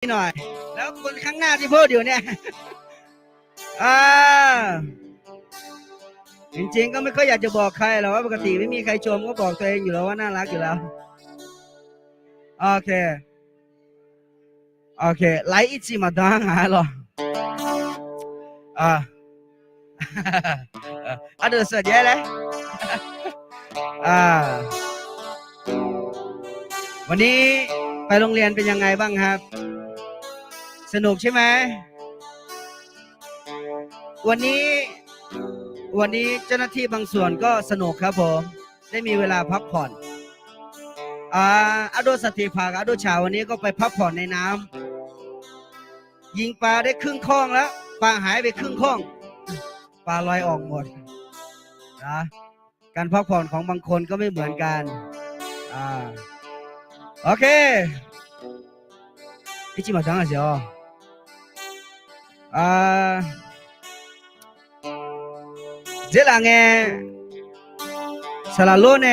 หน่อยแล้วคนข้างหน้าที่พูดอยู่เนี่ยจริงๆก็ไม่ค่อยอยากจะบอกใครหรอกว่าปกติไม่มีใครชมก็บอกตัวเองอยู่แล้วว่าน่ารักอยู่แล้วโอเค来一起嘛当然了ดูสดเยอะเลยวันนี้ไปโรงเรียนเป็นยังไงบ้างครับสนุกใช่ไหมวันนี้เจ้าหน้าที่บางส่วนก็สนุกครับผมได้มีเวลาพักผ่อนอาโดสติภาคอาโดชาวันนี้ก็ไปพักผ่อนในน้ำยิงปลาได้ครึ่งข้องแล้วปลาหายไปครึ่งข้องปลาลอยออกหมดนะการพักผ่อนของบางคนก็ไม่เหมือนกันโอเค一起嘛当然行这两个萨拉罗呢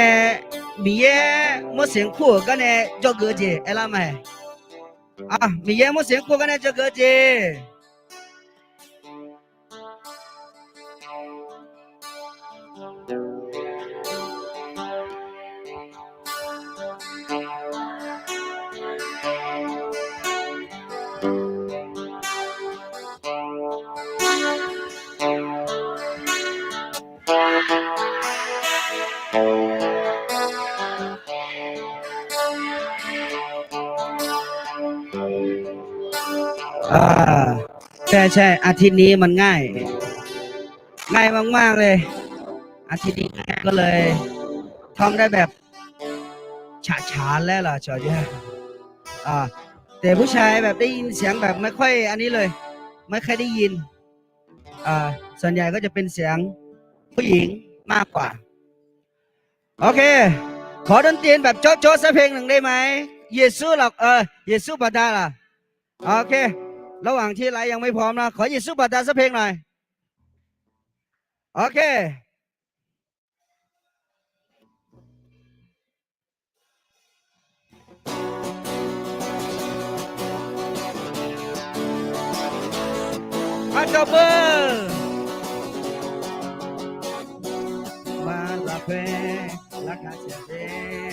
米耶没辛苦跟呢做个节哎啦没米耶没辛苦跟呢做个节ใช่อาทิตย์นี้มันง่ายมากๆเลยอาทิตย์นี้ก็เลยท่องได้แบบฉานแล้วล่ะจอเนี่ยแต่ผู้ชายแบบได้ยินเสียงแบบไม่ค่อยอันนี้เลยไม่ค่อยได้ยินส่วนใหญ่ก็จะเป็นเสียงผู้หญิงมากกว่าโอเคขอดนตรีแบบโจ๊ะสักเพลงหนึ่งได้ไหมเยซูหรอกเยซูบาดาล่ะโอเคระหว่างที่ไลฟ์ยังไม่พร้อมนะขอเยซูบาดาสักเพลงหน่อยโอเคมาจบเบอร์มาลาเพลาคาเซเ